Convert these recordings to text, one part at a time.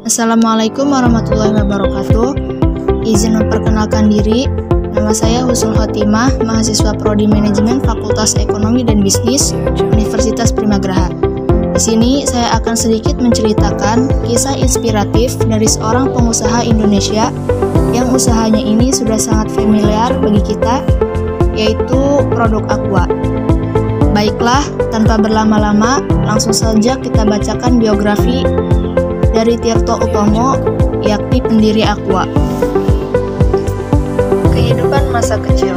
Assalamualaikum warahmatullahi wabarakatuh. Izin memperkenalkan diri, nama saya Husnul Khotimah, mahasiswa Prodi Manajemen Fakultas Ekonomi dan Bisnis Universitas Primagraha. Di sini saya akan sedikit menceritakan kisah inspiratif dari seorang pengusaha Indonesia yang usahanya ini sudah sangat familiar bagi kita, yaitu produk Aqua. Baiklah, tanpa berlama-lama, langsung saja kita bacakan biografi dari Tirto Utomo, yakni pendiri Aqua. Kehidupan masa kecil.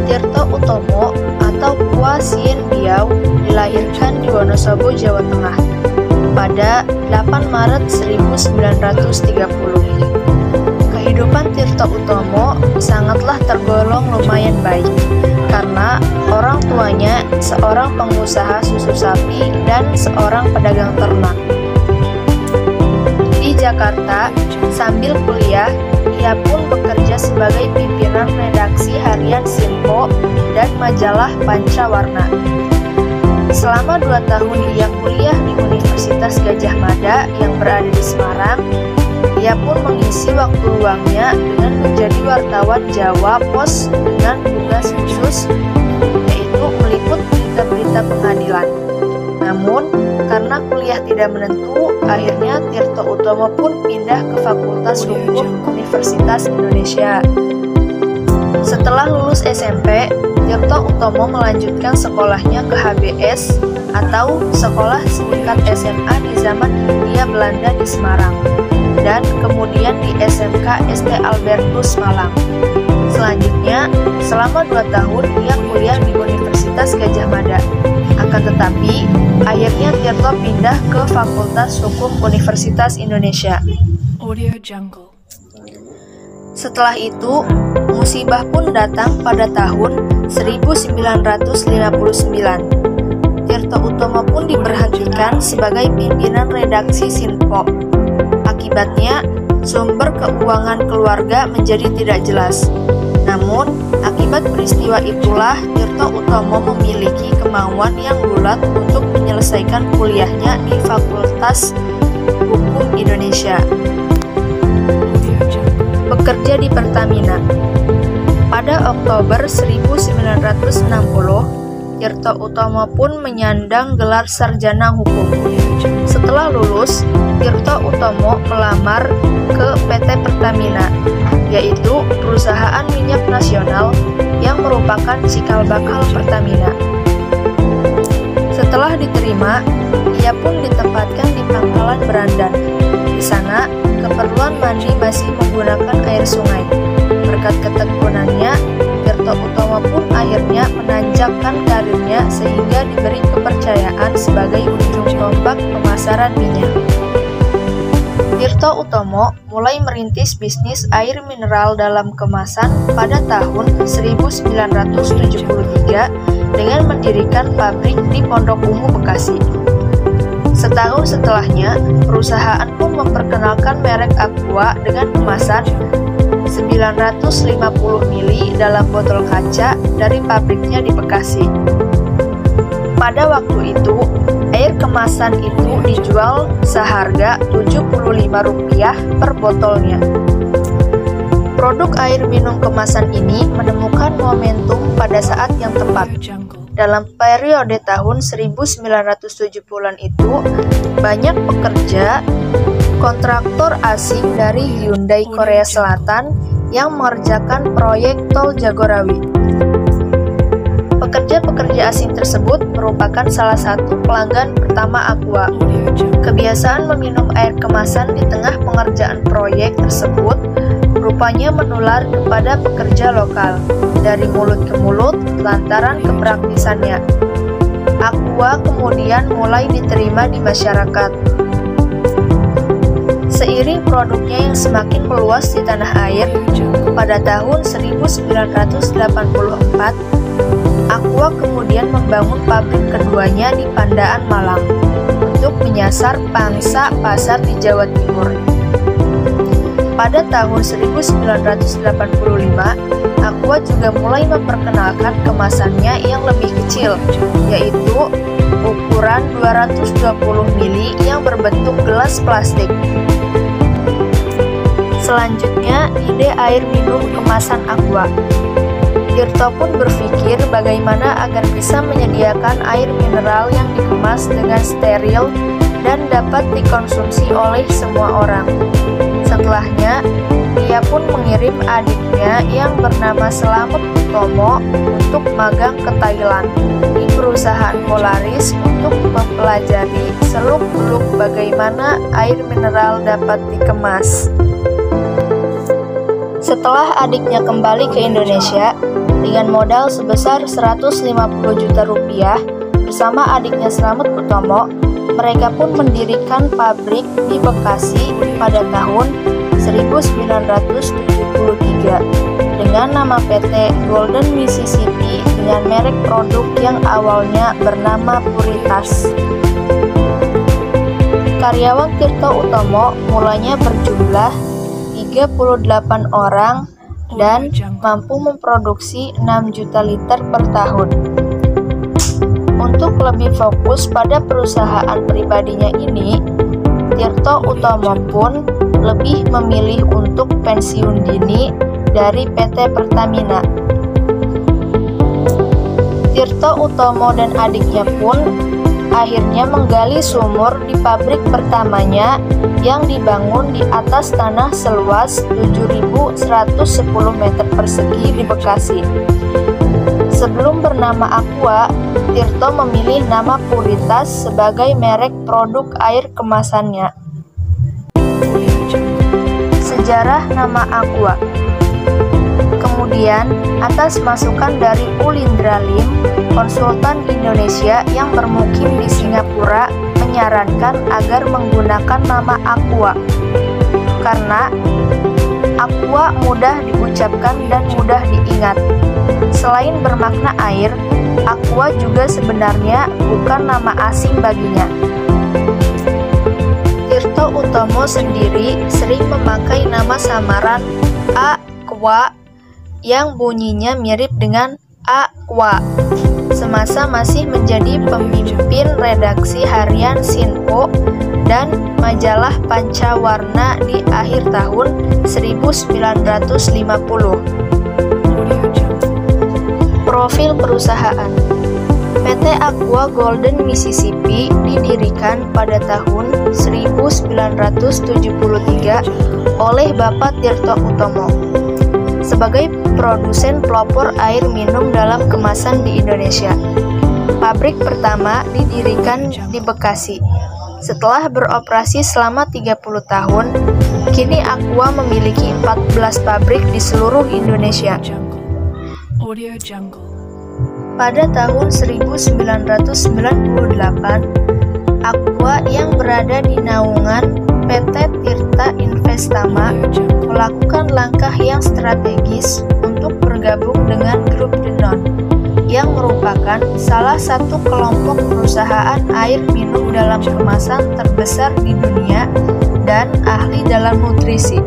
Tirto Utomo atau Kwa Sien Biau dilahirkan di Wonosobo, Jawa Tengah pada 8 Maret 1930. Kehidupan Tirto Utomo sangatlah tergolong lumayan baik karena orang tuanya seorang pengusaha susu sapi dan seorang pedagang ternak. Di Jakarta, sambil kuliah, ia pun bekerja sebagai pimpinan redaksi harian Sinpo dan majalah Pancawarna. Selama 2 tahun ia kuliah di Universitas Gadjah Mada yang berada di Semarang, ia pun mengisi waktu luangnya dengan menjadi wartawan Jawa Pos dengan tugas khusus, yaitu meliput berita-berita pengadilan. Namun, karena kuliah tidak menentu, akhirnya Tirto Utomo pun pindah ke Fakultas Hukum Universitas Indonesia. Setelah lulus SMP, Tirto Utomo melanjutkan sekolahnya ke HBS atau Sekolah Singkat SMA di zaman Hindia Belanda di Semarang, dan kemudian di SMK ST Albertus Malang. Selanjutnya, selama 2 tahun ia kuliah di Universitas Gadjah Mada. Akan tetapi, akhirnya Tirto pindah ke Fakultas Hukum Universitas Indonesia. Setelah itu, musibah pun datang pada tahun 1959. Tirto Utomo pun diberhentikan sebagai pimpinan redaksi Sinpo. Akibatnya, sumber keuangan keluarga menjadi tidak jelas. Namun, akibat peristiwa itulah Tirto Utomo memiliki kemauan yang bulat untuk menyelesaikan kuliahnya di Fakultas Hukum Indonesia. Bekerja di Pertamina. Pada Oktober 1960, Tirto Utomo pun menyandang gelar sarjana hukum. Setelah lulus, Tirto Utomo melamar ke PT Pertamina, yaitu perusahaan minyak nasional yang merupakan cikal bakal Pertamina. Setelah diterima, ia pun ditempatkan di pangkalan Berandan. Di sana, keperluan mandi masih menggunakan air sungai. Berkat ketekunannya, Tirto Utomo pun akhirnya menanjakkan karirnya sehingga diberi kepercayaan sebagai ujung tombak pemasaran minyak. Tirto Utomo mulai merintis bisnis air mineral dalam kemasan pada tahun 1973 dengan mendirikan pabrik di Pondok Ungu, Bekasi. Setahun setelahnya, perusahaan pun memperkenalkan merek Aqua dengan kemasan 950 mili dalam botol kaca dari pabriknya di Bekasi. Pada waktu itu, air kemasan itu dijual seharga Rp75 per botolnya. Produk air minum kemasan ini menemukan momentum pada saat yang tepat. Dalam periode tahun 1970-an itu, banyak pekerja kontraktor asing dari Hyundai Korea Selatan yang mengerjakan proyek tol Jagorawi. Pekerja-pekerja asing tersebut merupakan salah satu pelanggan pertama Aqua. Kebiasaan meminum air kemasan di tengah pengerjaan proyek tersebut rupanya menular kepada pekerja lokal dari mulut ke mulut lantaran kepraktisannya. Aqua kemudian mulai diterima di masyarakat. Seiring produknya yang semakin meluas di tanah air, pada tahun 1984, Aqua kemudian membangun pabrik keduanya di Pandaan, Malang, untuk menyasar pangsa pasar di Jawa Timur. Pada tahun 1985, Aqua juga mulai memperkenalkan kemasannya yang lebih kecil, yaitu ukuran berukuran 220 mili yang berbentuk gelas plastik. Selanjutnya, ide air minum kemasan aqua. Tirto pun berpikir bagaimana agar bisa menyediakan air mineral yang dikemas dengan steril dan dapat dikonsumsi oleh semua orang. Setelahnya, ia pun mengirim adiknya yang bernama Slamet Utomo untuk magang ke Thailand di perusahaan Polaris untuk mempelajari seluk-beluk bagaimana air mineral dapat dikemas. Setelah adiknya kembali ke Indonesia dengan modal sebesar 150 juta rupiah bersama adiknya Slamet Utomo, mereka pun mendirikan pabrik di Bekasi pada tahun 1973 dengan nama PT Golden Mississippi dengan merek produk yang awalnya bernama Puritas. Karyawan Tirto Utomo mulanya berjumlah 38 orang dan mampu memproduksi 6 juta liter per tahun. Untuk lebih fokus pada perusahaan pribadinya ini, Tirto Utomo pun lebih memilih untuk pensiun dini dari PT Pertamina. Tirto Utomo dan adiknya pun akhirnya menggali sumur di pabrik pertamanya yang dibangun di atas tanah seluas 7.110 meter persegi di Bekasi. Sebelum bernama Aqua, Tirto memilih nama Puritas sebagai merek produk air kemasannya. Sejarah nama Aqua. Kemudian, atas masukan dari Ulindra Lim, konsultan Indonesia yang bermukim di Singapura, menyarankan agar menggunakan nama Aqua karena aqua mudah diucapkan dan mudah diingat. Selain bermakna air, aqua juga sebenarnya bukan nama asing baginya. Tirto Utomo sendiri sering memakai nama samaran Aqua yang bunyinya mirip dengan Aqua semasa masih menjadi pemimpin redaksi harian Sinpo dan majalah Pancawarna di akhir tahun 1950. Profil perusahaan. PT Aqua Golden Mississippi didirikan pada tahun 1973 oleh Bapak Tirto Utomo sebagai produsen pelopor air minum dalam kemasan di Indonesia. Pabrik pertama didirikan di Bekasi. Setelah beroperasi selama 30 tahun, kini Aqua memiliki 14 pabrik di seluruh Indonesia. Pada tahun 1998, Aqua yang berada di naungan PT Tirta Investama melakukan langkah yang strategis untuk bergabung dengan grup Danone yang merupakan salah satu kelompok perusahaan air minum dalam kemasan terbesar di dunia dan ahli dalam nutrisi.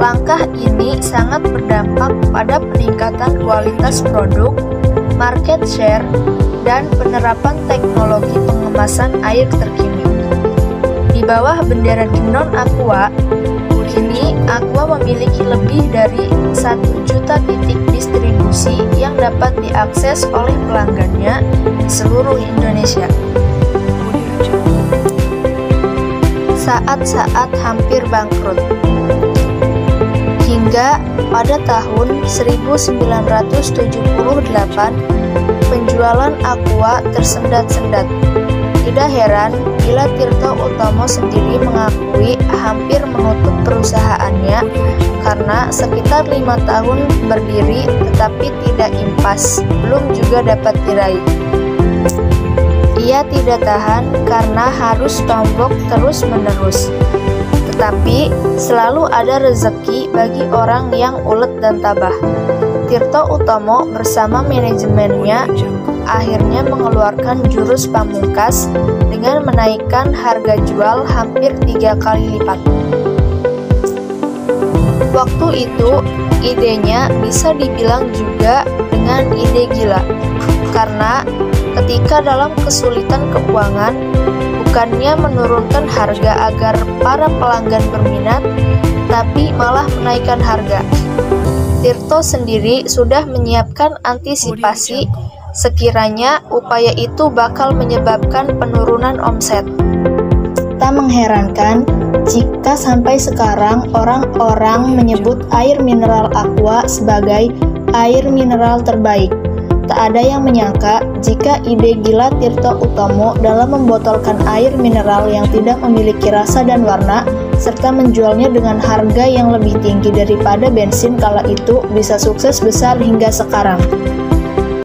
Langkah ini sangat berdampak pada peningkatan kualitas produk, market share, dan penerapan teknologi pengemasan air terkini. Di bawah bendera Danone Aqua, kini Aqua memiliki lebih dari 1 juta titik distribusi yang dapat diakses oleh pelanggannya di seluruh Indonesia. Saat-saat hampir bangkrut. Hingga pada tahun 1978, penjualan Aqua tersendat-sendat. Tidak heran bila Tirto Utomo sendiri mengakui hampir menutup perusahaannya karena sekitar 5 tahun berdiri tetapi tidak impas, belum juga dapat diraih. Ia tidak tahan karena harus tombok terus-menerus. Tetapi selalu ada rezeki bagi orang yang ulet dan tabah. Tirto Utomo bersama manajemennya akhirnya mengeluarkan jurus pamungkas dengan menaikkan harga jual hampir 3 kali lipat. Waktu itu, idenya bisa dibilang juga dengan ide gila, karena Ketika dalam kesulitan keuangan, bukannya menurunkan harga agar para pelanggan berminat, tapi malah menaikkan harga. Tirto sendiri sudah menyiapkan antisipasi sekiranya upaya itu bakal menyebabkan penurunan omset. Tak mengherankan jika sampai sekarang orang-orang menyebut air mineral Aqua sebagai air mineral terbaik. Tak ada yang menyangka jika ide gila Tirto Utomo dalam membotolkan air mineral yang tidak memiliki rasa dan warna, serta menjualnya dengan harga yang lebih tinggi daripada bensin kala itu bisa sukses besar hingga sekarang.